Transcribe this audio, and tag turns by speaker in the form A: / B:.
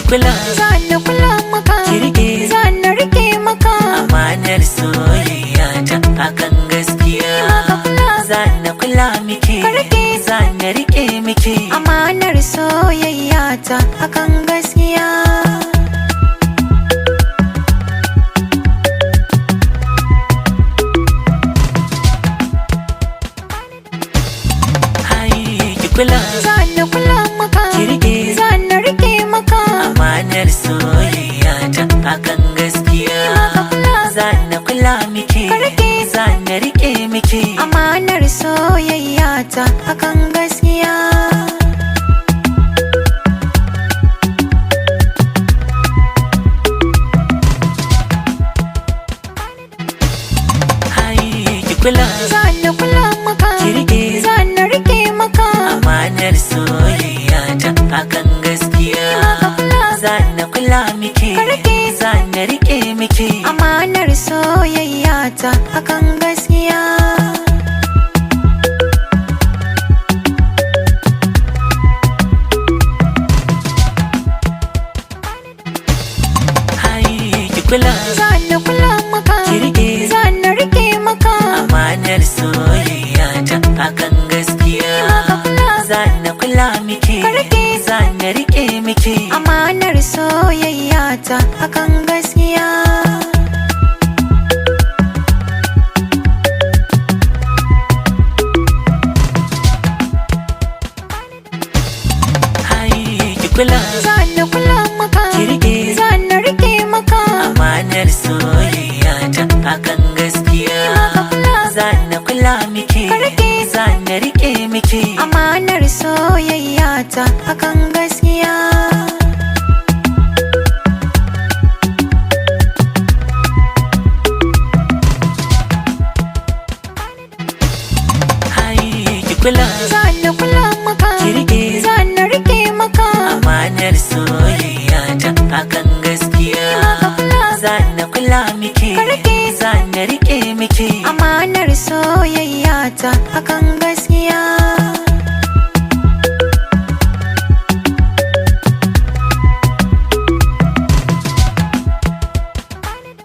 A: kula,
B: zana kula maka,
A: ki rike,
B: zana rike maka,
A: amanar soyayya ta akan gaskiya. Zana kula miki, zana rike miki,
B: amanar soyayya ta akan gaskiya.
A: kula,
B: zana kula maka,
A: ki rike,
B: zana rike maka,
A: amanar soyayya ta akan gaskiya. Zana kula miki, zana rike miki,
B: amanar soyayya ta akan gaskiya.
A: kula,
B: zana kula maka,
A: ki rike,
B: zana rike maka,
A: amanar soyayya ta akan gaskiya. Zana kula miki, zana rike miki,
B: amanar soyayya ta akan gaskiya.
A: kula,
B: zana kula maka,
A: ki rike,
B: zana rike maka,
A: amanar soyayya ta akan gaskiya. Zana kula miki, zana rike miki,
B: amanar soyayya ta akan gaskiya.
A: kula,
B: zana kula maka,
A: ki rike,
B: zana rike maka,
A: amanar soyayya ta akan gaskiya. Zana kula miki, zana rike miki,
B: amanar soyayya ta akan gaskiya.
A: kula,
B: zana kula maka,
A: ki rike,
B: zana rike maka,
A: amanar soyayya ta akan gaskiya. Zana kula miki, zana rike miki,
B: amanar soyayya ta akan gaskiya.